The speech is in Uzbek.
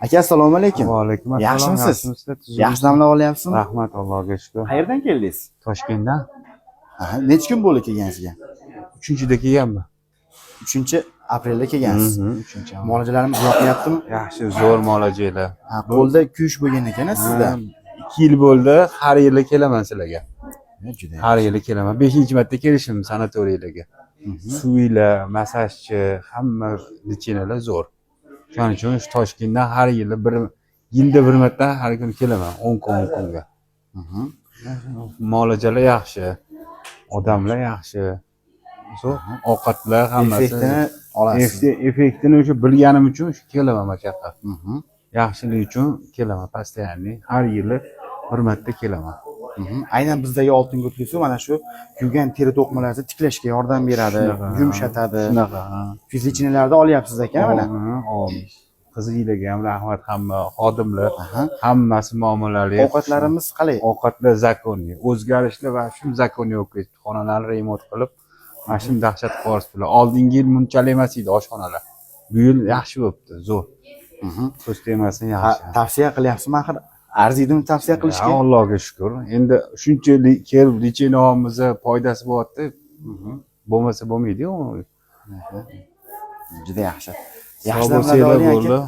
Aka, assalomu alaykum. Va alaykum assalom. Yaxshimisiz? Yaxshi damlab olyapsizmi? Rahmat, Allohga shukr. Qayerdan keldingiz? Toshkentdan Necha kun bo'ldi kelganingizga? 3-da kelganman. 3-aprelda kelgansiz. 3. Muolajalarimiz uzoqlayaptimi? Yaxshi, zo'r muolajalar. Qo'lda kuyish bo'lgan ekan sizda. 2 yil bo'ldi, har yili kelaman sizlarga. Juda. Har yili kelaman. 5-marta kelishim sanatoriylarga. Suviylar, massajchi, hamma lichinalar zo'r. Shuning uchun Toshkentdan har yili yilda bir marta har kun kelaman, 10 kunga. Muolajalar yaxshi, odamlar yaxshi. Zo'r, ovqatlar hammasi. Effektini olasiz. Effektini o'sha bilganim uchun shu kelaman makaqa. Yaxshilik uchun kelaman, постоянный. Har yili bir marta kelaman. Aynan bizdagi oltin gutli suv mana shu kuygan teri to'qimalarni tiklashga yordam beradi, yumshatadi. Shunaqa. Fizikchilarda olyapsiz ekan mana. Qizinglarga ham rahmat, hamma xodimlar, hammasi muomalali. Ovqatlarimiz qalay? Ovqatlar zakoniy, o'zgarishlar va shu zakoniy o'qish, xonalarni remont qilib, mana shu dahshat qo'rsizlar. Oldingi yil bunchalik emas edi oshxonalar. Bu yil yaxshi bo'libdi, zo'r. So'z temasini yaxshi. Tavsiya qilyapsizmi axir? Arziydimi tavsiya qilishga? Allohga shukr. Endi shunchalik kelib lichinomiz foydasi bo'lyapti. Bo'lmasa bo'lmaydi-ku. Juda yaxshi. Yaxshi damlar bo'ldi.